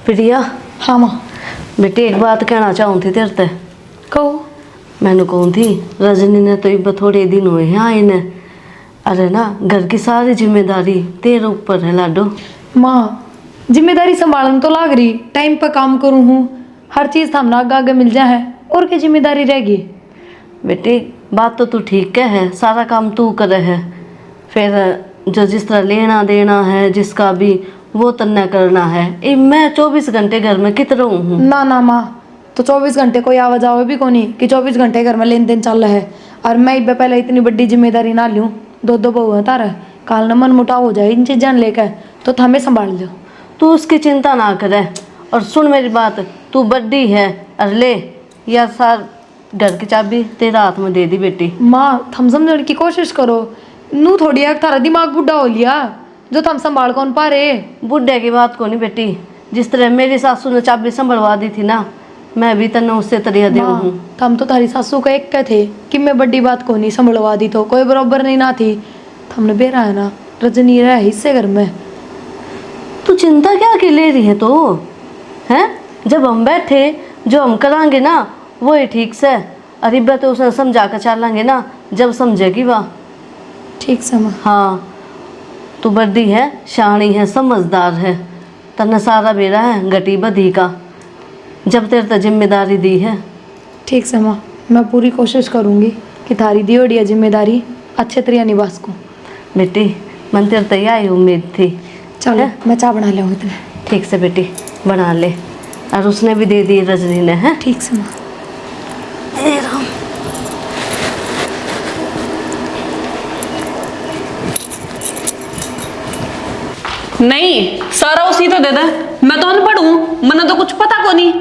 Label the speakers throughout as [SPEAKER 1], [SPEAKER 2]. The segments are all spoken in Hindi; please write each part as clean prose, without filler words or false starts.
[SPEAKER 1] प्रिया।
[SPEAKER 2] हाँ माँ।
[SPEAKER 1] बेटी एक बात कहना चाहूँ थी तेरे ते।
[SPEAKER 2] कहो।
[SPEAKER 1] मैंने कौन थी रजनी ने तो इब थोड़े दिन हुए हैं आए ने। अरे ना घर की सारी जिम्मेदारी तेरे ऊपर है लाडो।
[SPEAKER 2] माँ जिम्मेदारी संभालने तो लाग रही, टाइम पर काम करूँ हूँ, हर चीज़ थामना आगे आगे मिल जाए है, और क्या जिम्मेदारी रहेगी।
[SPEAKER 1] बेटी बात तो तू ठीक कह है, सारा काम तू करे है, फिर जो जिस तरह लेना देना है जिसका भी वो तन्ना करना है। ए मैं 24 घंटे घर में कित रहूँ हूँ।
[SPEAKER 2] ना ना माँ, तो 24 घंटे कोई आवा जाओ भी को नहीं कि 24 घंटे घर में लेन देन चल रहा है। और मैं इब पहले इतनी बड़ी जिम्मेदारी ना लूँ, दो दो बहू है तारा, काल न मन मुटाव हो जाए इन चीज़ां लेकर, तो हमें संभाल लो।
[SPEAKER 1] तू उसकी चिंता ना करे और सुन मेरी बात, तू बड्डी है और ले या सार घर की चाबी तेरा हाथ में दे दी बेटी।
[SPEAKER 2] माँ थम समझने की कोशिश करो, नू थोड़ी एक थारा दिमाग बुढ़ा हो लिया जो थम संभाल कौन पा रहे।
[SPEAKER 1] बुढ़े की बात को नहीं बेटी, जिस तरह मेरी सासू ने चाबी संभलवा दी थी ना, मैं भी तन्ने उससे तरिया दे हूँ।
[SPEAKER 2] थम तो थारी सासू का एक थे कि मैं बड़ी बात को नहीं संभलवा दी, तो कोई बराबर नहीं ना थी। थमने बेरा है ना रजनी रहा हिस्से घर में।
[SPEAKER 1] तू चिंता क्या की ले रही है तो हैं? जब हम बैठे जो हम करांगे ना वो ही ठीक से, अरे बा तो उसे समझा कर चलेंगे ना, जब समझेगी वाह।
[SPEAKER 2] ठीक से माँ।
[SPEAKER 1] हाँ तू बड़ी है, शानी है, समझदार है, तन्ने सारा बेरा है गटी बधी का, जब तेरे तो जिम्मेदारी दी है।
[SPEAKER 2] ठीक से माँ, मैं पूरी कोशिश करूँगी कि थारी दी ओडिया जिम्मेदारी अच्छे तरीके निभा सकूँ।
[SPEAKER 1] बेटी मन तेरे तो यही उम्मीद थी।
[SPEAKER 2] चलो मैं चाय बना ले इतने।
[SPEAKER 1] ठीक से बेटी बना ले, और उसने भी दे दी रजनी ने। है
[SPEAKER 2] ठीक से माँ।
[SPEAKER 3] नहीं सारा उसी तो दे दे, मैं तो अनपढ़ हूँ, मैंने तो कुछ पता को नहीं।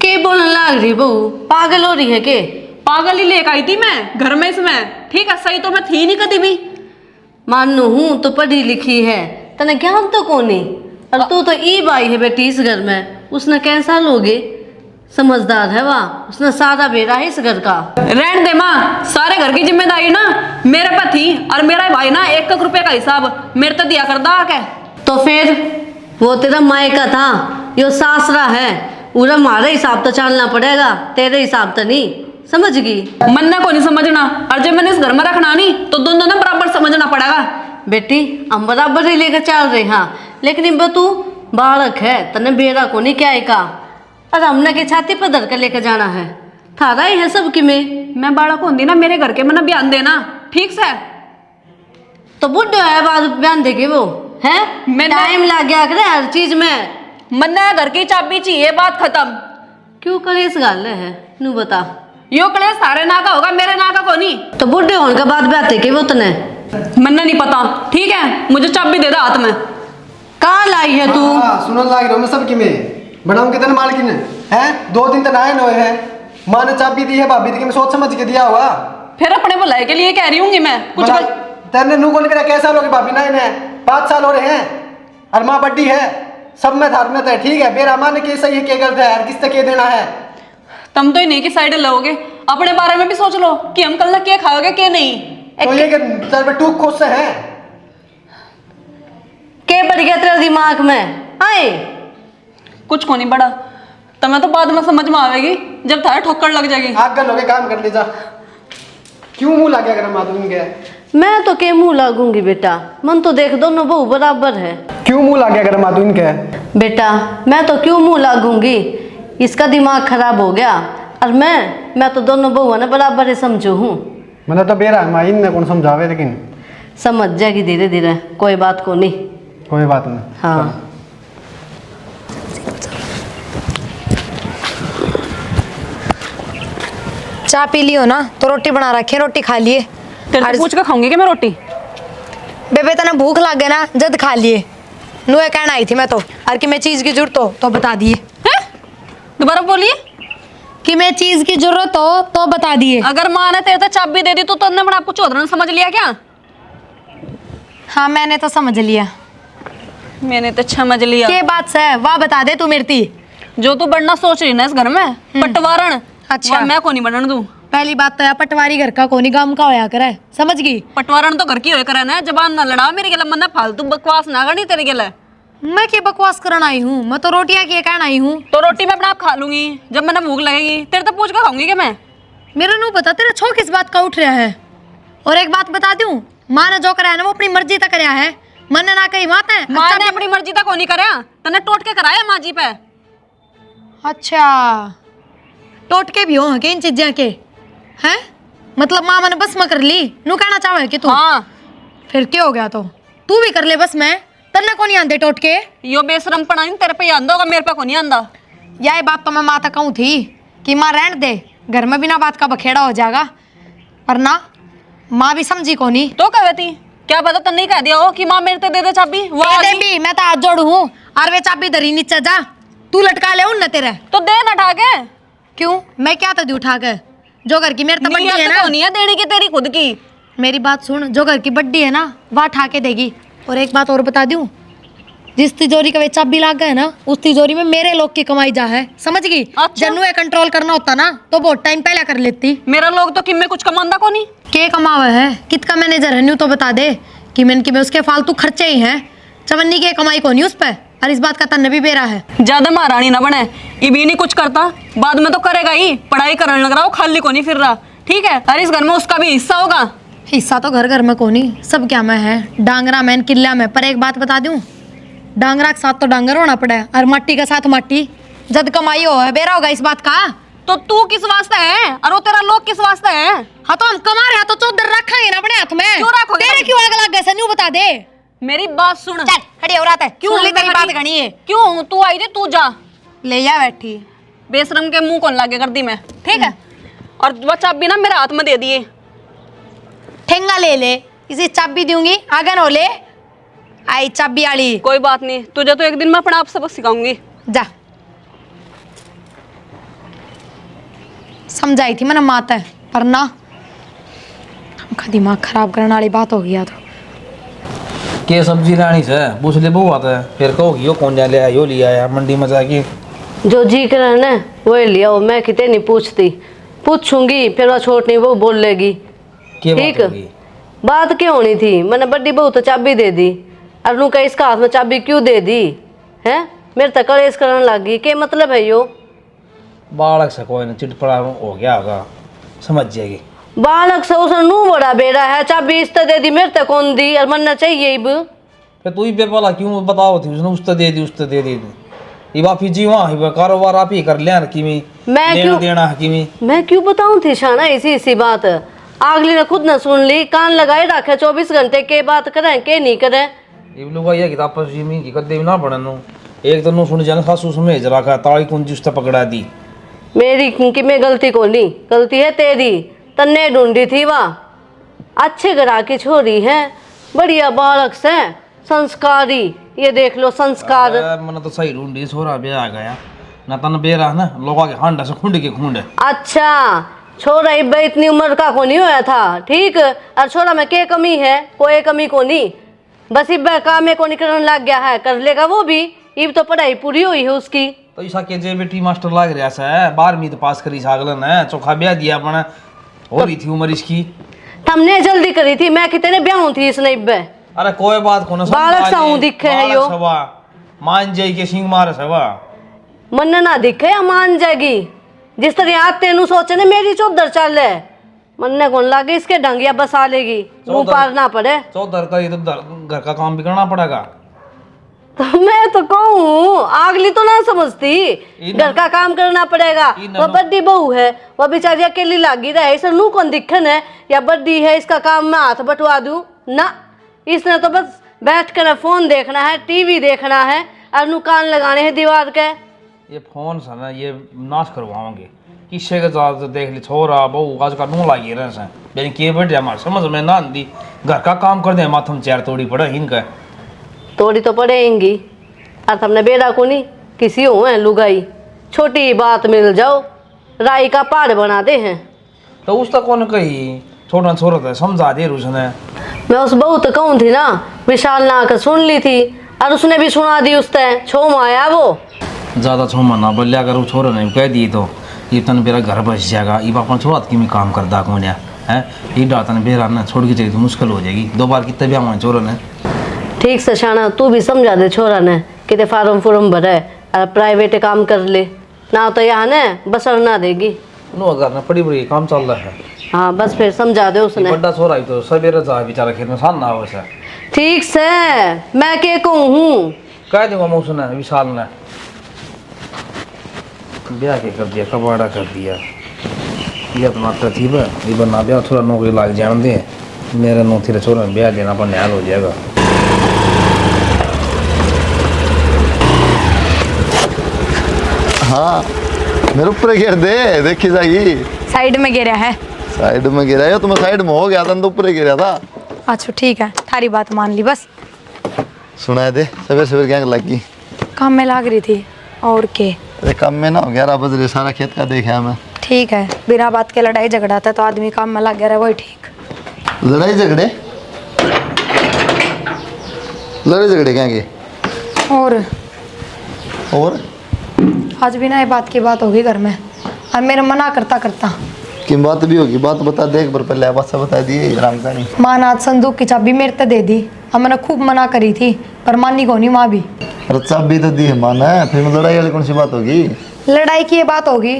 [SPEAKER 1] के बोलने लग रही बहू, पागल हो रही है के?
[SPEAKER 3] पागल ही लेकर आई थी मैं घर में इसमें, ठीक है सही तो मैं थी नहीं कभी भी।
[SPEAKER 1] मानू हूँ तो पढ़ी लिखी है, तने ज्ञान तो कोनी, और तू तो ईब आई है बेटी इस घर में। उसने कैसा लोगे, समझदार है वाह, उसने सारा बेरा है इस घर का।
[SPEAKER 3] रहने दे माँ, सारे घर की जिम्मेदारी ना मेरे पे थी, और मेरा भाई ना 1 रुपए का हिसाब मेरे तो दिया करता आके।
[SPEAKER 1] तो फिर वो तेरा मायका था, यो सासरा है, पूरा हमारे हिसाब तो चलना पड़ेगा, तेरे हिसाब तो नहीं, समझ गई?
[SPEAKER 3] मन्ना को नहीं समझना, और जब मैंने इस घर में रखना नहीं तो दोनों ने बराबर समझना पड़ेगा।
[SPEAKER 1] बेटी हम बराबर ही लेकर चल रहे हाँ, लेकिन इब तू बालक है, तने बेरा को नहीं क्या का, और हमने के छाती पर धर कर लेकर जाना है, थारा ही है सब कि
[SPEAKER 3] मैं बालक होंगी ना, मेरे घर के मैंने बयान देना ठीक से।
[SPEAKER 1] तो बुढ़े है बाद बयान देगी वो है, टाइम लग गया करे हर चीज में।
[SPEAKER 3] मन्ना घर की चाबी चाहिए, बात खत्म।
[SPEAKER 1] क्यों कलेश गाल है नू बता?
[SPEAKER 3] यो कलेश सारे ना का होगा, मेरे ना का को नहीं।
[SPEAKER 1] तो बुढ़े होने के बाद ब्याते के वो तने
[SPEAKER 3] मन्ना नहीं पता, ठीक है मुझे चाबी दे दे हाथ में।
[SPEAKER 1] कहाँ लाई है तू?
[SPEAKER 4] सुनो लाग रहा हूँ मैं सबकी में बनाऊँ कितने मालकिन है, 2 दिन तो नहाए नोए हैं, माँ ने चाबी दी है भाभी की, मैं सोच समझ के दिया हुआ।
[SPEAKER 3] फिर अपने भलाई के लिए कह रही हूँ मैं कुछ
[SPEAKER 4] तेरे नू को नहीं कैसा लोगे भाभी नए ने 5 साल हो रहे हैं, और माँ बड्डी है, सब में धार्मिक है, ठीक है बेरा माँ ने के सही है के गलत है, किस तक के देना है।
[SPEAKER 3] तुम तो इन्हीं की साइड लोगे, अपने बारे में भी सोच लो कि हम कल क्या खाओगे क्या नहीं।
[SPEAKER 4] तो ये कि टूक खुश से है
[SPEAKER 1] के बढ़ गया तेरे दिमाग में आए?
[SPEAKER 3] कुछ को नहीं बड़ा, तुम्हें तो बाद में समझ में आवेगी जब थारे ठोकर लग जाएगी।
[SPEAKER 4] आग गल हो गए काम कर ले जा, क्यों मुंह लग गया अगर माधुरी के?
[SPEAKER 1] मैं तो के मुंह लागूंगी बेटा, मन तो देख दोनों बहू बराबर है।
[SPEAKER 4] क्यों मुंह लग गया अगर माधुरी के?
[SPEAKER 1] बेटा मैं तो क्यों मुंह लागूंगी, इसका दिमाग खराब हो गया, और मैं तो दोनों बहू ने बराबर ही समझू हूँ।
[SPEAKER 4] मैंने तो बेरा माँ इनने कौन समझावे, लेकिन
[SPEAKER 1] समझ जाएगी धीरे धीरे, कोई बात को नहीं।
[SPEAKER 4] कोई बात नहीं।
[SPEAKER 1] हाँ
[SPEAKER 2] चाय पी लियो ना, तो रोटी बना रखी है, रोटी खा लिए।
[SPEAKER 3] तेरे से पूछ कर खाऊंगी क्या मैं रोटी?
[SPEAKER 2] बेबे तना भूख लग गया ना, जद खा लिए। नुए कहना आई थी मैं तो, और कि मैं चीज की जरूरत हो तो बता दिए।
[SPEAKER 3] दोबारा बोलिए।
[SPEAKER 2] कि मैं चीज की जरूरत हो तो बता दिए।
[SPEAKER 3] अगर माँ ने तेरे तो चाबी दे दी तो तुमने बड़ा आपको चौधरी समझ लिया क्या?
[SPEAKER 2] हाँ मैंने तो समझ लिया।
[SPEAKER 3] मैंने तो समझ लिया।
[SPEAKER 2] ये बात से वाह बता दे तू मेरी थी।
[SPEAKER 3] जो तू बनना सोच रही ना इस घर में पटवारण,
[SPEAKER 2] अच्छा
[SPEAKER 3] मैं को नहीं बनने दूं।
[SPEAKER 2] पहली बात तो यार पटवारी घर का कोनी गांव का होया करे, समझ गई?
[SPEAKER 3] पटवारण तो घर की होया करे ना, जबान ना लड़ा मेरे गले, मन्ना फालतू बकवास ना करनी तेरे गले।
[SPEAKER 2] मैं क्या बकवास करना आई हूँ? मैं तो रोटियां की कहना आई हूँ।
[SPEAKER 3] तो रोटी मैं अपना आप खा लूंगी जब मैंने भूख लगेगी। तेरे तो पूछ कर खाऊंगी क्या मैं?
[SPEAKER 2] मेरा नहीं पता तेरा छो किस बात का उठ रहा है। और एक बात बता दूं, माँ ने जो कराया ना वो अपनी मर्जी तक कराया है। मैंने ना कही बात है।
[SPEAKER 3] माँ ने अपनी मर्जी तक नहीं कराया, तने टोट के कराया माँ जी पे।
[SPEAKER 2] अच्छा, टोटके भी हो के इन चीजें के हैं? मतलब माँ मैंने बस में कर ली नू कहना चाहे कि तू?
[SPEAKER 3] हाँ,
[SPEAKER 2] फिर क्या हो गया? तो तू भी कर ले बस में, तन्ने को नहीं आंदे टोटके।
[SPEAKER 3] यो बेशरम पढ़ाई तेरे पे आंदा होगा, मेरे पे को नहीं आंदा।
[SPEAKER 2] यही बात तो मैं माँ तक कहूँ थी कि माँ रहने दे, घर में बिना बात का बखेड़ा हो जाएगा। पर ना, माँ भी समझी को नहीं।
[SPEAKER 3] तो कहे थी क्या पता तन्ने कह दिया हो कि माँ मेरे ते दे दे चाबी। वो आ गई।
[SPEAKER 2] भी मैं तो हाथ जोड़ू हूँ और वे चाबी धरी नीचे जा, तू लटका ले उन न तेरे।
[SPEAKER 3] तो दे ना उठा के।
[SPEAKER 2] क्यों? मैं क्या तो दी उठा के? जो घर की मेरे तो बड्डी है ना,
[SPEAKER 3] नहीं है देने की तेरी खुद की।
[SPEAKER 2] मेरी बात सुन, जो घर की बड्डी है ना वह उठा के देगी। और एक बात और बता दूं, जिस तिजोरी का वे चाबी लाग गए ना उस तिजोरी में मेरे लोग की कमाई जा है, समझ गई?
[SPEAKER 3] अच्छा।
[SPEAKER 2] जन्नू ये कंट्रोल करना होता ना तो बहुत टाइम पहले कर लेती।
[SPEAKER 3] मेरा लोग तो किम में कुछ कमांदा को नहीं।
[SPEAKER 2] के कमावा है? कित का मैनेजर है न्यू तो बता दे कि मैंने कि उसके फालतू खर्चे ही हैं। चवन्नी की कमाई को नहीं उस पे, और इस बात का तन्ने भी बेरा है।
[SPEAKER 3] ज्यादा महारानी ना बने, ये भी नहीं कुछ करता, बाद में तो करेगा ही। पढ़ाई करने लग रहा हो, खाली को नहीं फिर रहा, ठीक है? और इस घर में उसका भी हिस्सा होगा।
[SPEAKER 2] हिस्सा तो घर घर में को नहीं, सब क्या में है, डांगरा में किला में। पर एक बात बता दूं, डांगरा के साथ तो डांगर होना पड़ा और मट्टी के साथ मट्टी। जद कमाई हो है बेरा होगा इस बात का।
[SPEAKER 3] तो तू किस वास्ते है और वो तेरा लोग किस वास्ते है?
[SPEAKER 2] हाँ तो हम कमा रहे हैं तो चौधर रखेंगे ना अपने हाथ में।
[SPEAKER 3] क्यों रखोगे?
[SPEAKER 2] तेरे क्यों आग लग गए? न्यू बता दे।
[SPEAKER 3] मेरी बात सुन।
[SPEAKER 2] चल खड़ी हो रहा है।
[SPEAKER 3] क्यों
[SPEAKER 2] सुन ली तेरी
[SPEAKER 3] मैं
[SPEAKER 2] बात
[SPEAKER 3] खड़ी?
[SPEAKER 2] घनी है।
[SPEAKER 3] क्यों तू आई थी? तू जा,
[SPEAKER 2] ले जा बैठी।
[SPEAKER 3] बेशरम के मुंह कौन लागे कर दी मैं, ठीक है? और वो चाबी ना मेरे हाथ में दे दिए।
[SPEAKER 2] ठेंगा ले ले, इसी चाबी दूंगी आगे नो ले आई चाबी वाली।
[SPEAKER 3] कोई बात नहीं, तुझे तो एक दिन मैं अपने आप सबक सिखाऊंगी।
[SPEAKER 2] जा, समझाई थी मैंने माता है, पर ना हमका दिमाग खराब करने वाली बात हो गया। तो
[SPEAKER 5] के सब्जी लानी से पूछ ले बहु आता है, फिर कहोगी यो कौन जा ले आया, यो लिया आया मंडी में जाके।
[SPEAKER 1] जो जी करे ना वही लिया हो, मैं कितने नहीं पूछती। पूछूंगी फिर वह छोटनी बहू बोल लेगी।
[SPEAKER 5] के बात
[SPEAKER 1] ठीक,
[SPEAKER 5] होगी?
[SPEAKER 1] बात क्या होनी थी? मैंने बड़ी बहू तो चाबी दे दी, और नू का इसका हाथ में चाबी क्यों दे दी है? मेरे तक कलेश करने लगी, क्या मतलब है यो?
[SPEAKER 5] बालक से कोई न चिटपड़ा हो गया होगा, समझ जाएगी।
[SPEAKER 1] बालक से उसने नू बड़ा बेड़ा है, चाबी इस दे दी, मेरे तक कौन दी? और मनना चाहिए अब।
[SPEAKER 5] फिर तू ही बेपाला क्यों बताओ थी उसने, उस दे दी उस दे दी। ये वापी जी वहाँ कारोबार आप ही कर लिया हकीमी,
[SPEAKER 1] मैं
[SPEAKER 5] लेना
[SPEAKER 1] क्यों
[SPEAKER 5] देना हकीमी।
[SPEAKER 1] मैं क्यों बताऊं थी शाना इसी बात? अगली ने खुद न सुन ली, कान लगाए रखे 24 घंटे के बात करें के नहीं करें।
[SPEAKER 5] ये लोग ये किताब पर जमीन की कदे ना पढ़नो, एक तो नु सुन जाने सासू समेज रखा, ताली कुंजी उस पकड़ा दी।
[SPEAKER 1] मेरी कि मैं गलती को नहीं, गलती है तेरी। तन्ने ढूंढी थी वाह, अच्छे घरा की छोरी है, बढ़िया बालक से, संस्कारी। ये देख लो संस्कार।
[SPEAKER 5] मैंने तो सही ढूंढी, छोरा बे आ गया ना, तन बेरा ना लोगों के हांडा से खुंड के खुंड।
[SPEAKER 1] अच्छा, छोरा इब्बा इतनी उम्र का को नहीं होया था, ठीक? और छोरा में क्या कमी है? कोई कमी को नहीं, बस इब्बा काम में को नहीं करने लग गया है, कर लेगा वो भी। इब तो पढ़ाई पूरी हुई है उसकी।
[SPEAKER 5] तो ऐसा के जे बेटी मास्टर लाग रहा है, 12वीं तो पास करी सागलन है, चोखा ब्याह दिया अपना, हो रही थी उम्र इसकी।
[SPEAKER 1] हमने जल्दी करी थी, मैं कितने ब्याह थी इसने इब्बे।
[SPEAKER 5] अरे कोई बात को ना,
[SPEAKER 1] बालक सा हूं दिखे है यो।
[SPEAKER 5] मान जाई के सिंह मार सवा
[SPEAKER 1] मन ना दिखे या मान जाएगी। जिस तरह आज तेनू सोचे ने मेरी चौधर चल है, मन ने कौन लागे इसके ढंगिया बसा लेगी, मुंह पार ना पड़े।
[SPEAKER 5] चौधर का ये तो घर का काम भी करना पड़ेगा।
[SPEAKER 1] तो मैं तो कहूँ आगली तो ना समझती, घर का काम करना पड़ेगा। वह बड़ी बहू है, वह बेचारी अकेली लागी रहे, इसे नू कौन दिखन है या बड़ी है, इसका काम मैं हाथ बटवा दूं ना। इसने तो बस बैठ कर फोन देखना है, टीवी देखना है, और नू कान लगाने हैं दीवार के।
[SPEAKER 5] ये फोन से ना ये नाश करवाओगे, किससे के साथ देख ली छोरा बहू आज का नू लागी रहे से, यानी के बैठे हमारे समझ में ना आती, घर का काम कर दे माथम चेयर तोड़ी पड़े इनका।
[SPEAKER 1] तोड़ी तो पड़ेंगी, और तुमने बेरा को नहीं किसी हो है लुगाई, छोटी बात मिल जाओ राई का पहाड़ बना दे हैं।
[SPEAKER 5] तो उस तक कौन कही छोटा छोरा था समझा दे उसने।
[SPEAKER 1] मैं उस बहू तो कहूँ थी ना, विशाल ना आकर सुन ली थी, और उसने भी सुना दी। उसने छोम आया वो
[SPEAKER 5] ज़्यादा छोमा ना बोलिया अगर वो छोरा ने कह दी तो ये तन मेरा घर बस जाएगा, ये अपना छोरा की में काम करता कौन है ये डातन बेरा ना छोड़ के चली तो मुश्किल हो जाएगी। 2 बार कितने भी हमारे छोरा ने।
[SPEAKER 1] ठीक से शाना तू भी समझा दे छोरा ने, कितने फार्म फुर्म भरे और प्राइवेट काम कर ले ना, तो यहाँ ने बसर ना देगी।
[SPEAKER 5] नो अगर ना बड़ी बड़ी काम चल रहा है।
[SPEAKER 1] हाँ बस फिर समझा दे उसने।
[SPEAKER 5] बड़ा छोरा ही तो सवेरे जा बेचारा खेत में सान ना हो सर।
[SPEAKER 1] ठीक से मैं के कहूँ हूँ,
[SPEAKER 5] कह दूंगा मैं उसने विशाल ने ब्याह के कर दिया, कबाड़ा कर दिया। ये अपना तरतीब है, ये बना ब्याह थोड़ा नौकरी लाग जान दे, मेरे नो तेरे छोरे में ब्याह देना पर न्याय हो जाएगा।
[SPEAKER 6] हाँ मेरे ऊपर गिर दे, देखी जाएगी।
[SPEAKER 2] साइड में गिरा है।
[SPEAKER 6] साइड में गिरा है तो मैं साइड में हो गया था, तो ऊपर गिरा था।
[SPEAKER 2] अच्छा ठीक है, थारी बात मान ली बस।
[SPEAKER 6] सुनाए दे, सवेरे सवेरे क्या लगी?
[SPEAKER 2] काम में लाग रही थी और के।
[SPEAKER 6] अरे काम में ना, 11 बज रहे, सारा खेत का देखा मैं।
[SPEAKER 2] ठीक है, बिना बात के लड़ाई झगड़ा था तो आदमी काम में लग गया, वही ठीक।
[SPEAKER 6] लड़ाई झगड़े? लड़ाई झगड़े क्या के? और
[SPEAKER 2] आज भी ना ये बात की बात होगी घर में, और मेरा मना करता करता।
[SPEAKER 6] की बात भी होगी? बात बता दे एक बार पहले, बात बता दिए राम का नहीं।
[SPEAKER 2] माँ ने आज संदूक की चाबी मेरे ते दे दी, और मैंने खूब मना करी थी पर मानी को नहीं माँ भी।
[SPEAKER 6] अरे चाबी तो दी है माँ ने, फिर में लड़ाई वाली कौन सी बात होगी?
[SPEAKER 2] लड़ाई की ये बात होगी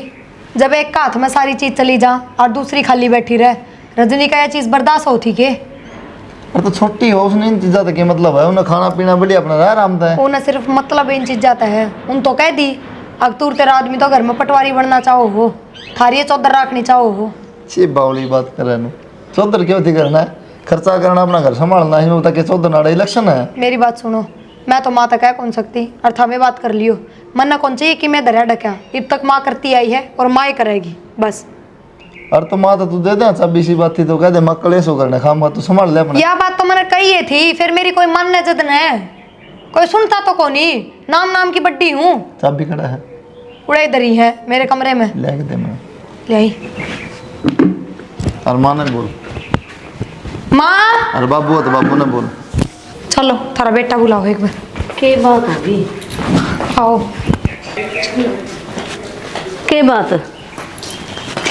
[SPEAKER 2] जब एक का हाथ में सारी चीज चली जा और दूसरी खाली बैठी रहे। रजनी का यह चीज बर्दाश्त होती के?
[SPEAKER 6] अरे तो छोटी हो, उसने इन चीज़ों का मतलब है, उन्हें खाना पीना बढ़िया अपना रहा आराम था।
[SPEAKER 2] उन्हें सिर्फ मतलब इन चीज जाता है। उन तो कह दी अब तू तेरा आदमी तो घर में पटवारी बनना चाहो हो, थारी चौधर रखनी चाहो हो।
[SPEAKER 6] ची बावली बात कर रहे, चौधर क्यों थी करना है? खर्चा करना, अपना घर संभालना, इसमें बता के चौधर नाड़ा इलेक्शन है।
[SPEAKER 2] मेरी बात सुनो, मैं तो माँ तक कह कौन सकती और था में बात कर लियो। मन ना कौन चाहिए कि मैं दरिया डका, अब तक माँ करती आई है और माँ ही करेगी बस।
[SPEAKER 6] अरे तो माँ तो तू दे दे, चाबी सी बात थी तो कह दे मैं कलेश हो करने खाम, तू संभाल ले अपना।
[SPEAKER 2] यह बात तो मैंने कही है थी, फिर मेरी कोई मन न जदन है, कोई सुनता तो कौन ही। नाम नाम की बड्डी हूँ।
[SPEAKER 6] चाबी खड़ा है,
[SPEAKER 2] उड़े इधर ही है मेरे कमरे में,
[SPEAKER 6] ले के दे मैं।
[SPEAKER 2] ले आई।
[SPEAKER 6] और माँ ने बोल,
[SPEAKER 2] माँ
[SPEAKER 6] अरे बाबू है तो बाबू ने बोल।
[SPEAKER 2] चलो थारा बेटा बुलाओ एक बार।
[SPEAKER 1] के बात होगी?
[SPEAKER 2] आओ।
[SPEAKER 1] के बात?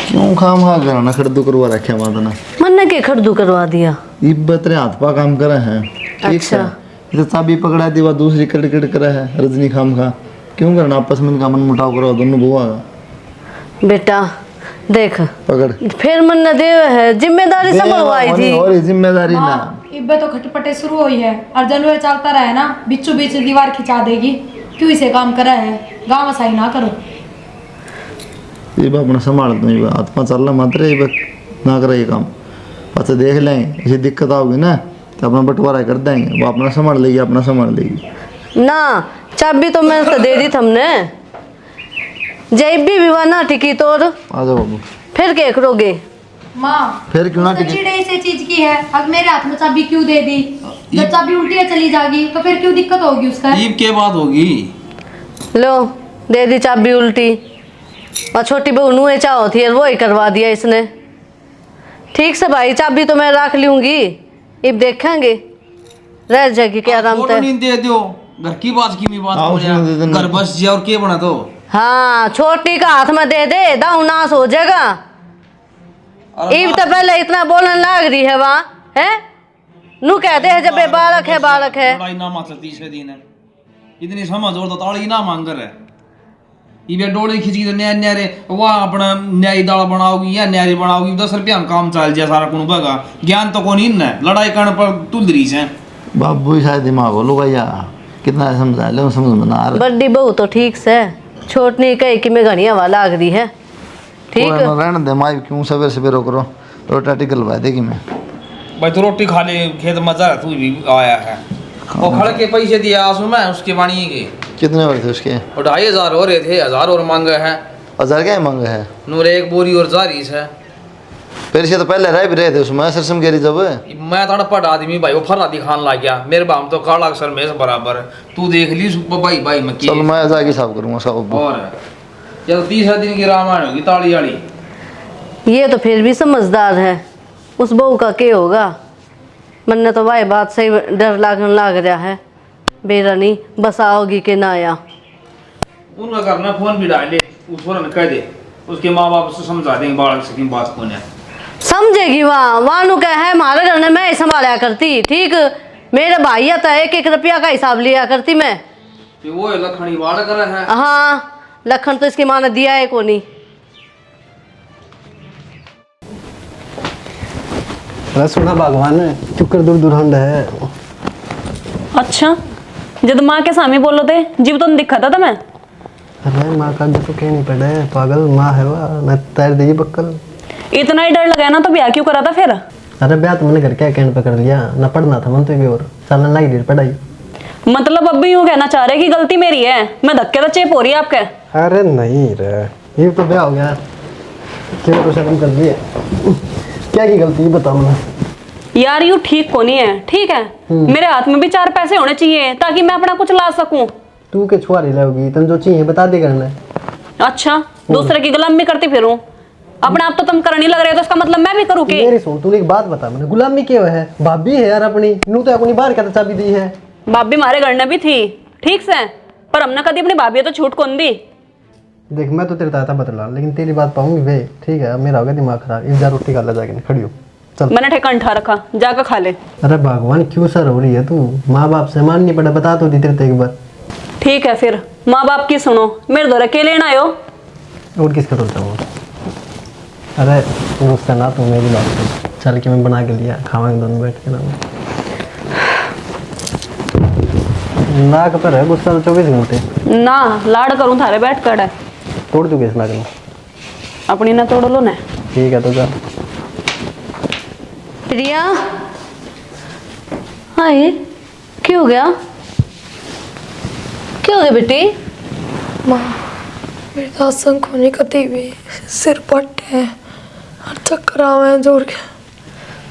[SPEAKER 6] क्यों खाम खा करना खड़दू करवा रखे माँ ने?
[SPEAKER 1] मन ने के खड़दू करवा दिया?
[SPEAKER 6] इब्बत रे हाथ पा काम करे हैं, ठीक
[SPEAKER 1] अच्छा।
[SPEAKER 6] है। ये तो चाबी पकड़ा दी, दूसरी कड़कड़ करे है रजनी खाम खा। क्यों करना आपस में, इनका मन मुटाव करो दोनों बुआ।
[SPEAKER 1] बेटा देख,
[SPEAKER 6] पकड़
[SPEAKER 1] फिर मन ने दे है, जिम्मेदारी संभलवाई थी।
[SPEAKER 6] और ये जिम्मेदारी ना,
[SPEAKER 2] इब्बे तो खटपटे शुरू हुई है और जनवे चलता रहे ना, बीचों बीच दीवार खिंचा देगी। क्यों इसे काम करा है? गाँव साई ना करो।
[SPEAKER 6] ये बात अपना संभाल दो, ये हाथ पा चलना मात्र ये बात ना करे ये काम। अच्छा देख लेंगे, ऐसी दिक्कत आओगी ना तो अपना बंटवारा कर देंगे, वो अपना संभाल लेगी, अपना संभाल लेगी
[SPEAKER 1] ना। चाबी तो मैं तो दे दी तुमने, जब भी विवाह ना टिकी तो
[SPEAKER 6] आ जाओ बाबू।
[SPEAKER 1] फिर क्या करोगे?
[SPEAKER 2] माँ
[SPEAKER 6] फिर क्यों ना
[SPEAKER 2] तो
[SPEAKER 6] टिकी?
[SPEAKER 2] चिड़े इसे चीज की है, अब मेरे हाथ में चाबी क्यों दे दी? जब चाबी उल्टी चली जाएगी तो फिर क्यों दिक्कत होगी उसका?
[SPEAKER 5] ईब के बात होगी?
[SPEAKER 1] लो दे दी चाबी उल्टी, और छोटी बहू नुए चाहो थी वो ही करवा दिया इसने। ठीक से भाई, चाबी तो मैं रख लूंगी, अब देखेंगे रह जाएगी क्या आराम
[SPEAKER 5] फोटो
[SPEAKER 1] से।
[SPEAKER 5] नहीं दे दो, घर की बात की में बात
[SPEAKER 6] हाँ,
[SPEAKER 5] हो
[SPEAKER 6] उसने दे
[SPEAKER 5] जाए,
[SPEAKER 6] देना।
[SPEAKER 5] घर बस जाए और के बना दो।
[SPEAKER 1] हाँ छोटी का हाथ में दे दे, दाऊ नाश हो जाएगा। इब तो पहले इतना बोलने लग रही है वहाँ है, नू कहते हैं जब ये बालक है बालक है।
[SPEAKER 5] लड़ाई ना मात्र तीसरे दिन है, इतनी समझ और तो ताली ना मांग रहे। ये डोली खिंची तो न्याय न्यारे वहाँ अपना न्याय दाल बनाओगी या न्यारी बनाओगी, 10 रुपया में काम चल जाए सारा कुन बगा। ज्ञान तो कौन इन है, लड़ाई करने पर तुलदरी से
[SPEAKER 6] बाबू ही शायद दिमाग हो लो भैया, कितना समझा ले समझ में ना आ रहा।
[SPEAKER 1] बड़ी बहू तो ठीक से, छोटनी कही कि मैं घनिया वाला लग रही है। ठीक है
[SPEAKER 6] रहने दे माई, क्यों सवेरे सवेरे करो, रोटा टिकल भाई देगी मैं।
[SPEAKER 5] भाई तो रोटी खा ले, खेत मजा है, तू भी आया है। वो खड़ के पैसे दिए आंसू में उसके बाणी के,
[SPEAKER 6] कितने हो रहे थे उसके?
[SPEAKER 5] 2,500 हो रहे थे, 1000 और मांगे हैं।
[SPEAKER 6] 1000 क्या मांगे है?
[SPEAKER 5] नूर एक बोरी और जारीस है।
[SPEAKER 6] फिर से तो पहले रह भी रहे थे उसमें सरसम गेरी जब।
[SPEAKER 5] मैं थोड़ा पट आदमी भाई, वो फर्रा दिखान लग गया मेरे बाम तो काला अक्षर में बराबर है। तू देख ली भाई भाई मैं
[SPEAKER 6] चल मैं जाके साफ करूंगा सब।
[SPEAKER 5] और जब 30 दिन की रामायण होगी ताली वाली।
[SPEAKER 1] ये तो फिर भी समझदार है, उस बहू का क्या होगा? मन ने तो भाई बात सही डर लागने लग रहा है, बेरा नहीं बस आओगी कि ना आया।
[SPEAKER 5] उनका करना फोन भी डाल ले, उस ने कह दे, उसके माँ बाप से समझा देंगे बालक से की बात कौन है।
[SPEAKER 1] समझेगी वहाँ वहाँ नु क्या है, हमारे घर में मैं ही संभाला करती। ठीक, मेरे भाई था 1-1 रुपया का हिसाब लिया करती मैं।
[SPEAKER 5] ये वो लखनी वाड़ कर है।
[SPEAKER 1] हाँ, लखन तो इसकी माँ ने दिया है को नहीं।
[SPEAKER 4] अरे सुना भगवान चुकर दूर दूर हंड है।
[SPEAKER 3] अच्छा, जब माँ के सामने बोलो थे जीव तो नहीं दिखा था मैं।
[SPEAKER 4] अरे माँ का जो तो कह नहीं पड़े, पागल माँ है वह, न तैर देगी बक्कल।
[SPEAKER 3] इतना ही डर लगा ना तो ब्याह क्यों करा था फिर?
[SPEAKER 4] अरे ब्याह तो मैंने घर क्या कैंड पे कर लिया, न पढ़ना था मन तो भी और सालन लगी देर पढ़ाई।
[SPEAKER 3] मतलब अब भी यूँ कहना चाह रहे कि गलती मेरी है, मैं धक्के तो चेप हो रही है आपके।
[SPEAKER 4] अरे नहीं रे, ये तो ब्याह हो गया, क्यों तो शर्म कर लिए। क्या की गलती है बता मुझे।
[SPEAKER 3] यार यूँ ठीक को नहीं है, ठीक है? मेरे हाथ में भी 4 पैसे होने चाहिए ताकि मैं अपना कुछ ला सकूं।
[SPEAKER 4] तू के छुआरी लाओगी, तुम जो चाहिए बता दे करना।
[SPEAKER 3] अच्छा, दूसरे की गुलामी करती फिरूं? अपने आप तो तुम करने लग रहे हो तो इसका मतलब मैं भी करूँ कि?
[SPEAKER 4] मेरी सुन, तूने एक बात बता मैंने, गुलामी क्यों है? भाभी है यार अपनी, नू तो अपनी बाहर का चाबी दी है।
[SPEAKER 3] भाभी हमारे घर में भी थी, ठीक से, पर हमने कभी अपनी भाभी तो छूट कौन दी।
[SPEAKER 4] देख मैं तो तेरे ताता बतला, लेकिन तेरी बात पाऊंगी वे, ठीक है? अब मेरा हो गया दिमाग खराब, इस जा रोटी खा ला जाके, खड़ी हो चल।
[SPEAKER 3] मैंने ठेकान ठा रखा, जाकर खा ले।
[SPEAKER 4] अरे भगवान क्यों सर हो रही है तू? माँ बाप से मान नहीं पड़ा, बता तो दी तेरे एक बार।
[SPEAKER 3] ठीक है फिर, माँ बाप की सुनो, मेरे दौरे के लेना आयो।
[SPEAKER 4] और किसका सोचता हूँ? अरे उसका ना तू मेरी बात सुन, चल के मैं बना के लिया, खावांगे दोनों बैठ के ना। नाक पर है गुस्सा तो 24 घंटे
[SPEAKER 3] ना लाड करूं थारे बैठ कर,
[SPEAKER 4] तोड़ दूंगे इस नाक में।
[SPEAKER 3] अपनी ना तोड़ लो ना।
[SPEAKER 4] ठीक है तो जा।
[SPEAKER 1] प्रिया, हाँ ये क्यों हो गया? क्यों हो गया बेटी?
[SPEAKER 2] माँ मेरे तो आसन खोने कती भी सिर पट है और चक्कर आवे हैं जोर के।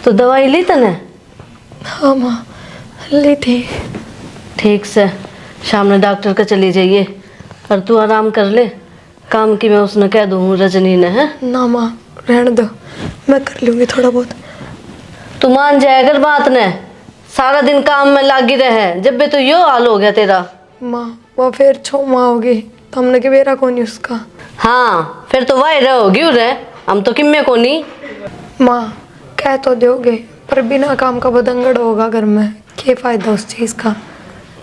[SPEAKER 1] तो दवाई ली तने?
[SPEAKER 2] हाँ माँ ली थी।
[SPEAKER 1] ठीक से शाम में डॉक्टर का चली जाइए और तू आराम कर ले। काम की मैं उसने कह दूँ रजनी ने, है
[SPEAKER 2] ना माँ रहने दो, मैं कर लूँगी थोड़ा बहुत।
[SPEAKER 1] तू मान जाए अगर बात ने, सारा दिन काम में लागी रहे, जब भी तो यो हाल हो गया तेरा।
[SPEAKER 2] माँ वो फिर 6 माह होगी तो हमने के बेरा कौन उसका।
[SPEAKER 1] हाँ फिर तो वही रहोगी रे, हम तो किम्मे को नहीं।
[SPEAKER 2] माँ कह तो दोगे पर बिना काम का बदंगड़ होगा घर में, क्या फायदा उस चीज़ का।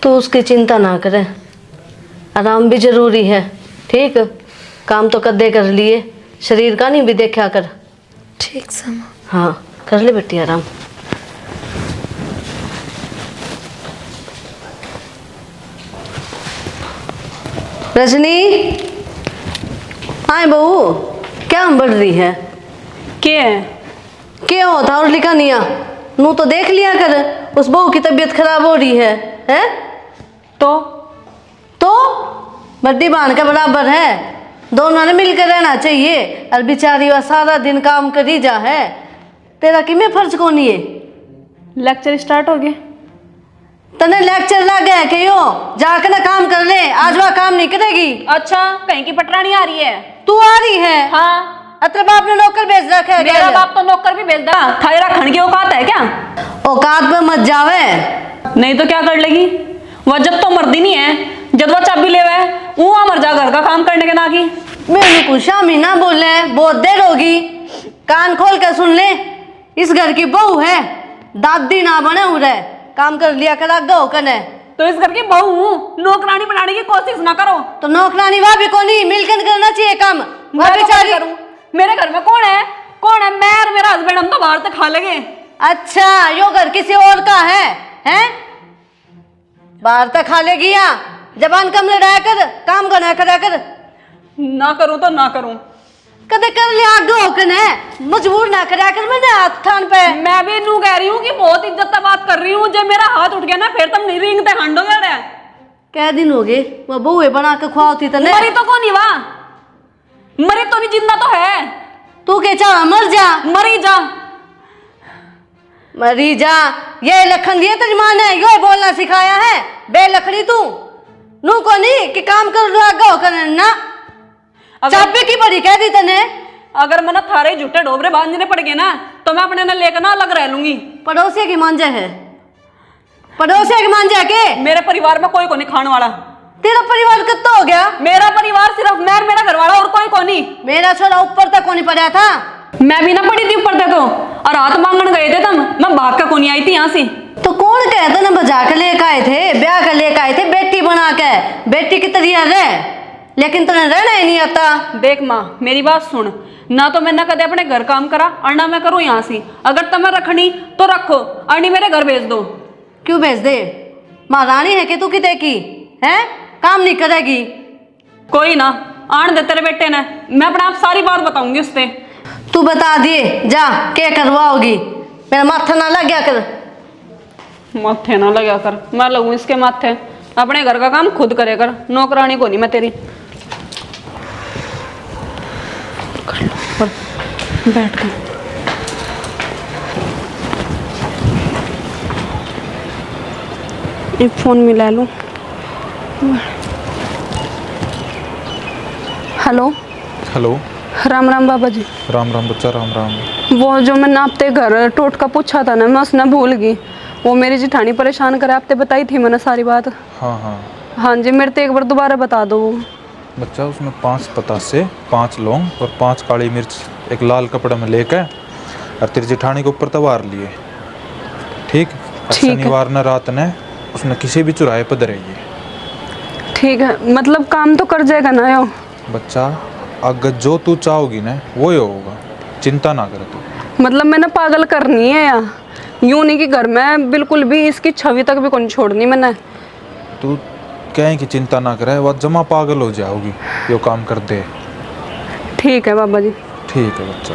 [SPEAKER 1] तू उसकी चिंता ना करे, आराम भी जरूरी है, ठीक? काम तो कदे कर लिए, शरीर का नहीं भी देखा कर।
[SPEAKER 2] ठीक से माँ।
[SPEAKER 1] हाँ कर ले बेटी आराम। रजनी, हाँ बहू, क्या हम बढ़ रही है?
[SPEAKER 3] क्या है?
[SPEAKER 1] क्या होता और लिखा नहीं आ? नू तो देख लिया कर, उस बहू की तबीयत खराब हो रही है, हैं? तो बड्डी बहन के बराबर है, दोनों ने मिलकर रहना चाहिए। और बेचारी वह सारा दिन काम करी जा है, तेरा किमें फर्ज कौन है?
[SPEAKER 3] लेक्चर स्टार्ट हो गए?
[SPEAKER 1] तने लेक्चर लग गया कि यो जाकर ना काम कर ले, आज वह काम नहीं करेगी।
[SPEAKER 3] अच्छा, कहीं की पटरानी आ रही है?
[SPEAKER 1] तू आ रही है?
[SPEAKER 3] हाँ।
[SPEAKER 1] अरे बाप ने नौकर भेज रखा है।
[SPEAKER 3] मेरा बाप तो नौकर भी भेज दा, थारे रखने की औकात है क्या?
[SPEAKER 1] औकात पे मत जावे।
[SPEAKER 3] नहीं तो क्या कर लेगी? वह जब तो मर्दी नहीं है, जब वह चाबी ले हुआ वो मर जा घर का काम करने के ना की।
[SPEAKER 1] मेरे को शामी ना बोले, बहुत देर होगी, कान खोल कर सुन ले। इस घर की बहू है, दादी ना बने उरे, काम कर लिया करा गो कने।
[SPEAKER 3] तो इस घर की बहू हूँ, नौकरानी बनाने की कोशिश ना करो।
[SPEAKER 1] तो नौकरानी वह भी कोनी, मिलकर करना चाहिए काम। वह बेचारी
[SPEAKER 3] करूँ, मेरे घर में कौन है? कौन है? मैं और मेरा हस्बैंड, हम तो बाहर तक खा लेंगे।
[SPEAKER 1] अच्छा यो घर किसी और का है? हैं? बाहर तक खा लेगी या? जबान कम लड़ाया कर, काम करना करा कर।
[SPEAKER 3] ना करूँ तो ना करूँ,
[SPEAKER 1] कदे कर लिया गो कने, मजबूर ना करा कर मैंने हाथ थान पे।
[SPEAKER 3] मैं भी नू कह रही हूँ कि बहुत इज्जत से बात कर रही हूँ, जब मेरा हाथ उठ गया ना फिर तुम रिंग ते खंडोगे रे।
[SPEAKER 1] कै दिन हो गए वो बहू बना के खुआती तने?
[SPEAKER 3] मरी तो कौन ही वाह, मरी तो नहीं, जिंदा तो है।
[SPEAKER 1] तू के चाह मर जा,
[SPEAKER 3] मरी जा।
[SPEAKER 1] मरी जा, ये लखन दिए तेरी माँ ने यो बोलना सिखाया है? बे लखड़ी तू नू को नहीं कि काम कर लो गो करना ना, चाबी की बड़ी कह दी तने।
[SPEAKER 3] अगर मैंने थारे झूठे डोबरे बांधने पड़ गए ना तो मैं अपने ना लेकर ना अलग रह लूंगी।
[SPEAKER 1] पड़ोसी की मांझा है, पड़ोसी की मांझा के।
[SPEAKER 3] मेरे परिवार में कोई को नहीं खाने वाला।
[SPEAKER 1] तेरा परिवार कितना हो गया?
[SPEAKER 3] मेरा परिवार सिर्फ मैं और मेरा घर वाला, और कोई को नहीं।
[SPEAKER 1] मेरा छोरा ऊपर तक नहीं पड़ा था।
[SPEAKER 3] मैं भी ना पड़ी थी ऊपर तक, और हाथ मांगने गए थे तुम, मैं भाग कर को नहीं आई थी यहाँ से।
[SPEAKER 1] तो कौन कहते ना बजा के लेकर आए थे, ब्याह कर लेकर आए थे बेटी बना के, लेकिन तुमने रहना ही नहीं आता।
[SPEAKER 3] देख माँ मेरी बात सुन, ना तो मैं ना कदे अपने घर काम करा और ना मैं करूँ यहाँ से। अगर तुम्हें रखनी तो रखो और नहीं मेरे घर भेज दो।
[SPEAKER 1] क्यों भेज दे? महारानी है कि तू किते की है? काम नहीं करेगी।
[SPEAKER 3] कोई ना, आन दे तेरे बेटे ने, मैं अपने आप सारी बात बताऊंगी उससे।
[SPEAKER 1] तू बता दिए जा क्या करवाओगी, मेरा माथा ना लग गया कर।
[SPEAKER 3] माथे ना लगा कर, मैं लगूं इसके माथे। अपने घर का काम खुद करे कर, नौकरानी को नहीं मैं तेरी। कर लो पर बैठ कर। एक फोन मिला लूं। Hello
[SPEAKER 7] hello.
[SPEAKER 3] राम राम बाबा जी।
[SPEAKER 7] राम राम बच्चा, राम राम।
[SPEAKER 3] वो जो मैंने आपते घर टोटका पूछा था ना, मैं उसने भूल गई। वो मेरी जिठानी परेशान करे, आपते बताई थी मैंने सारी बात।
[SPEAKER 7] हाँ हाँ
[SPEAKER 3] हाँ जी, मेरे तो एक बार दोबारा बता दो।
[SPEAKER 7] बच्चा, उसमें 5 पतासे, 5 लौंग और 5 काली मिर्च एक लाल कपड़े में लेकर और तेरी जिठानी के ऊपर तवार लिए। ठीक।
[SPEAKER 3] ठीक है।
[SPEAKER 7] शनिवार न रात ने उसने किसी भी चुराहे पर धरेगी।
[SPEAKER 3] ठीक है, मतलब काम तो कर जाएगा ना यो?
[SPEAKER 7] बच्चा, अगर जो तू चाहोगी ना वो ही होगा, चिंता ना कर तू।
[SPEAKER 3] मतलब मैंने पागल करनी है या यूं नहीं कि घर में बिल्कुल भी इसकी छवि तक भी कौन छोड़नी मैंने।
[SPEAKER 7] तू कहें कि चिंता ना करे, वह जमा पागल हो जाओगी यो काम कर दे।
[SPEAKER 3] ठीक है बाबा जी।
[SPEAKER 7] ठीक है बच्चा।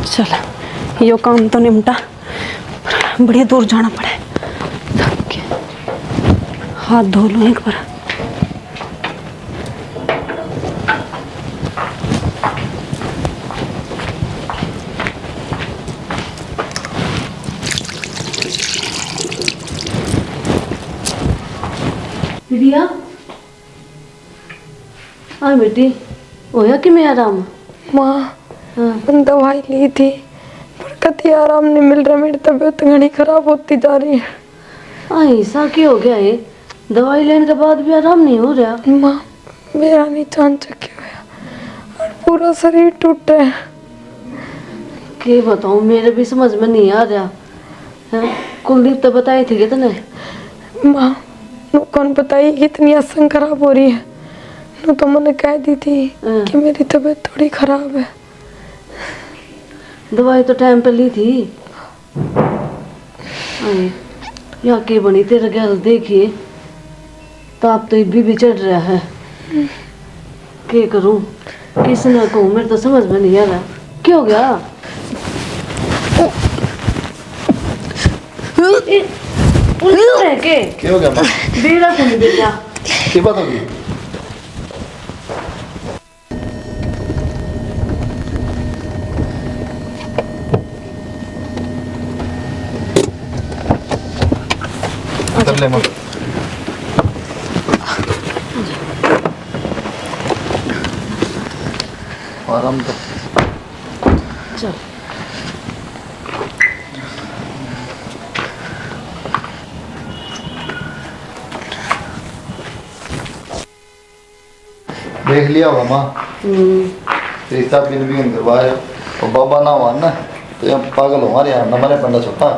[SPEAKER 3] चल यो काम तो निपटा, बड़ी दूर जाना पड़े। थक के हाथ धो लूँ एक बार।
[SPEAKER 1] रिया हाँ बेटी, होया कि मैं आराम?
[SPEAKER 2] माँ
[SPEAKER 1] हाँ
[SPEAKER 2] मैंने दवाई ली थी पर कभी आराम नहीं मिल रहा, मेरी तबीयत घनी खराब होती जा रही है।
[SPEAKER 1] ऐसा क्यों हो गया है? दवाई लेने के बाद भी आराम नहीं हो रहा?
[SPEAKER 2] माँ मेरा नीचान चक्के हुआ और पूरा शरीर टूटा है।
[SPEAKER 1] क्या बताऊँ, मेरे भी समझ में नहीं आ रहा है। कुलदीप तो बताई थी कि तने?
[SPEAKER 2] माँ कौन बताई कि इतनी असंग खराब हो रही है। नु तो मैंने कह दी थी कि मेरी तबीयत थोड़ी खराब है।
[SPEAKER 1] दवाई तो टाइम पे ली थी। यहाँ की बनी तेरे गैल देखिए, ताप तो भी चढ़ रहा है। क्या करूं, किस ना कहूँ, मेरे तो समझ में नहीं आ रहा। क्या हो गया?
[SPEAKER 6] क्या हो गया माँ?
[SPEAKER 1] बेरा को नहीं बेटा।
[SPEAKER 6] क्या बात होगी? कर ले माँ। आराम तो
[SPEAKER 1] चल
[SPEAKER 6] देख लिया होगा माँ, रिश्ता पिन भी करवाए और बाबा ना हुआ ना तो यहाँ पागल हो हमारे यहाँ हमारे पंडा छोटा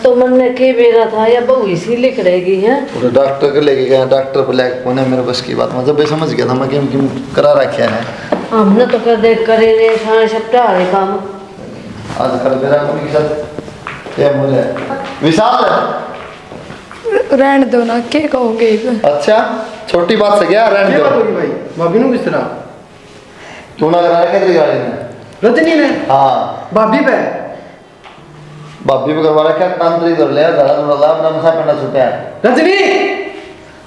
[SPEAKER 1] तो मन ने के बेरा था या बहू इसी लिख रहेगी है।
[SPEAKER 6] पूरे डॉक्टर के लेके गया, डॉक्टर पर लेके कोने मेरे बस की बात मतलब मैं समझ गया था मैं किम किम करा रखे हैं।
[SPEAKER 1] हमने तो कर दे करे रे खाने सप्ताह रहे काम।
[SPEAKER 6] आज कर मेरा कोई के साथ ये मुझे विशाल है।
[SPEAKER 2] रहने दो ना, क्या कहोगे?
[SPEAKER 6] अच्छा छोटी बात से क्या रहने दो
[SPEAKER 4] भाई भाभी नु किस तरह
[SPEAKER 6] तू ना करा के तेरी गाड़ी में
[SPEAKER 4] रजनी ने
[SPEAKER 6] हाँ
[SPEAKER 4] भाभी पे
[SPEAKER 6] भाभी भी करवा रखा है तंत्र इधर ले जरा थोड़ा ला अपना मसा करना छूटा है
[SPEAKER 4] रजनी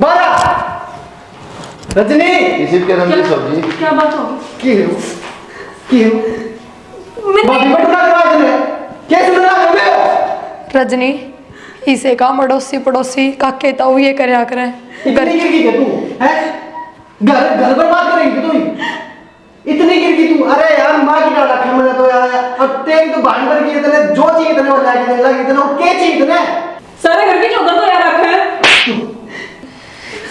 [SPEAKER 4] बारा रजनी
[SPEAKER 6] इसी के रंजी सब्जी
[SPEAKER 1] क्या बात हो
[SPEAKER 4] की हो भाभी बटुरा करवा देने कैसे बना रहे
[SPEAKER 2] रजनी इसे का पड़ोसी पड़ोसी काके ताऊ ये करया करे
[SPEAKER 4] इतनी गिर गई तू हैं घर घर बर्बाद करेंगी तू इतनी गिर गई तू अरे यार माँ की डाल रखा मैंने तो यार अब तेरी तो भान भर गई इतने जो चाहिए इतने और लाके देने लगी इतने और क्या चाहिए इतने
[SPEAKER 3] सारे घर की चौदह तो यार रखा है।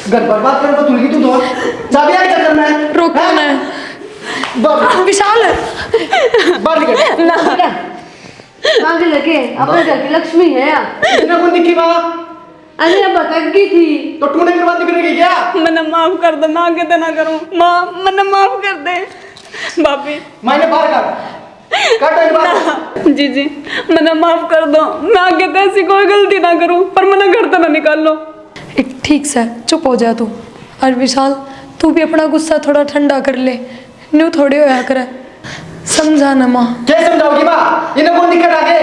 [SPEAKER 4] घर बर्बाद कर तो तुलगी तू तो चाबी आ चक्कर में
[SPEAKER 2] रोको
[SPEAKER 4] हैं?
[SPEAKER 2] ना
[SPEAKER 4] बाप
[SPEAKER 2] विशाल
[SPEAKER 4] बाहर निकल
[SPEAKER 1] आगे लगे अपने घर की लक्ष्मी है
[SPEAKER 4] इतने कौन दिखी माँ
[SPEAKER 1] अरे अब भटक गई थी
[SPEAKER 4] तो तूने फिर बंद कर क्या
[SPEAKER 3] मैंने माफ कर दो, मैं आगे तो ना करूं। माँ मैंने माफ कर दे भाभी।
[SPEAKER 4] मैंने बाहर काट इन्हें बाहर
[SPEAKER 3] जी जी मैंने माफ कर दो, मैं आगे तो ऐसी कोई गलती ना करूं, पर मैंने घर तो ना निकाल लो।
[SPEAKER 2] ठीक से चुप हो जा तू। और विशाल तू भी अपना गुस्सा थोड़ा ठंडा कर ले, न्यू थोड़ी होया करे, समझा ना माँ।
[SPEAKER 4] क्या समझाओगी माँ इन्हें कौन दिक्कत आगे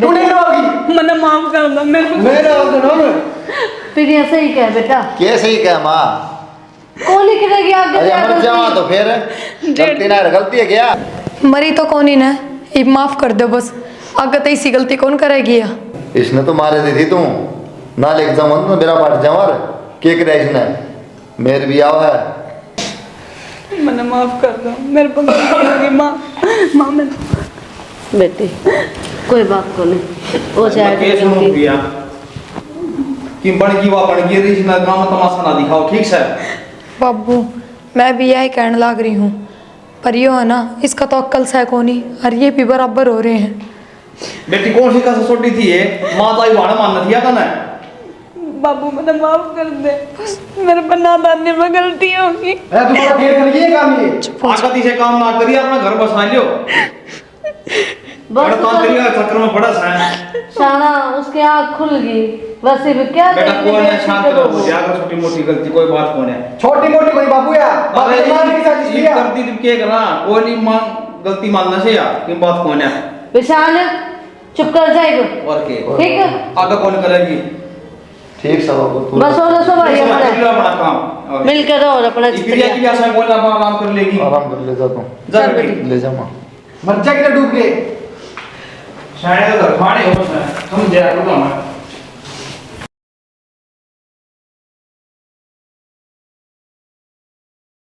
[SPEAKER 4] तू नहीं रहोगी
[SPEAKER 3] मैंने माफ कर दो मेरे
[SPEAKER 4] मेरा ना
[SPEAKER 1] फिर ऐसे ही कह बेटा
[SPEAKER 6] कैसे ही क्या माँ
[SPEAKER 1] कौन ही करेगी आगे
[SPEAKER 6] अरे
[SPEAKER 1] क्या
[SPEAKER 6] मर जावा
[SPEAKER 1] गलती?
[SPEAKER 6] तो फिर गलती ना गलती है क्या
[SPEAKER 2] मरी तो कौन ही ना, ये माफ कर दो बस, आगे तो इसी गलती कौन करेगी या?
[SPEAKER 6] इसने तो मारे दी थी तू ना लेके जाऊँ तो मेरा पाट जावा के करे इसने मेरे भी आओ है
[SPEAKER 3] मैंने माफ कर दो, मेरे को गलती होगी माँ। माँ मैंने
[SPEAKER 1] बेटी कोई बात को नहीं हो जाएगा
[SPEAKER 5] केस हो
[SPEAKER 1] जल्दी।
[SPEAKER 5] गया कि बन की वा बन गई रही ना गांव में तमाशा ना दिखाओ ठीक है।
[SPEAKER 2] बाबू मैं भी यही कहने लग रही हूँ, पर यो है ना इसका तो अक्ल से कौन ही, और ये भी बराबर हो रहे हैं।
[SPEAKER 5] बेटी कौन सी कसम छोटी थी ये माँ ताई वाड़ा मानना थिया कना
[SPEAKER 3] बाबू मैंने माफ कर दे, मेरे पर नादानी में गलती होगी।
[SPEAKER 4] तुम्हारा फेर कर ये काम ये
[SPEAKER 5] आगती से काम ना करिए अपना घर बसा लियो बड़ा काम करिए चक्कर में बड़ा सा
[SPEAKER 1] शाना उसकी आँख खुल गई वैसे भी क्या
[SPEAKER 5] बेटा
[SPEAKER 1] देखने
[SPEAKER 5] कौन है
[SPEAKER 1] गए
[SPEAKER 5] शांत
[SPEAKER 1] थे
[SPEAKER 5] रहो
[SPEAKER 1] लोग?
[SPEAKER 5] जाकर छोटी मोटी गलती कोई बात कौन है
[SPEAKER 4] छोटी मोटी कोई बाबू या बाबू
[SPEAKER 5] अरे
[SPEAKER 4] मान के साथ
[SPEAKER 5] ये
[SPEAKER 4] किया
[SPEAKER 5] करती तुम क्या करना कोई नहीं मान गलती मानना से यार ये बात कौन है
[SPEAKER 1] विशाल चुप कर जाएगा
[SPEAKER 5] और के
[SPEAKER 1] ठीक है
[SPEAKER 5] आगे कौन करेगी
[SPEAKER 6] ठीक सब बाबू
[SPEAKER 1] बस और सब भाई
[SPEAKER 5] ये समझ लो
[SPEAKER 1] अपना
[SPEAKER 5] अपना काम और
[SPEAKER 1] मिलकर रहो और अपना
[SPEAKER 5] ये क्रिया की ऐसा बोलना अपना आराम कर लेगी
[SPEAKER 6] आराम कर ले जा तू
[SPEAKER 5] जा
[SPEAKER 1] चल
[SPEAKER 5] बेटी
[SPEAKER 6] ले जा माँ
[SPEAKER 4] मर जाएगी डूब के
[SPEAKER 5] शायद घर खाने हो समझ जाया करो मैं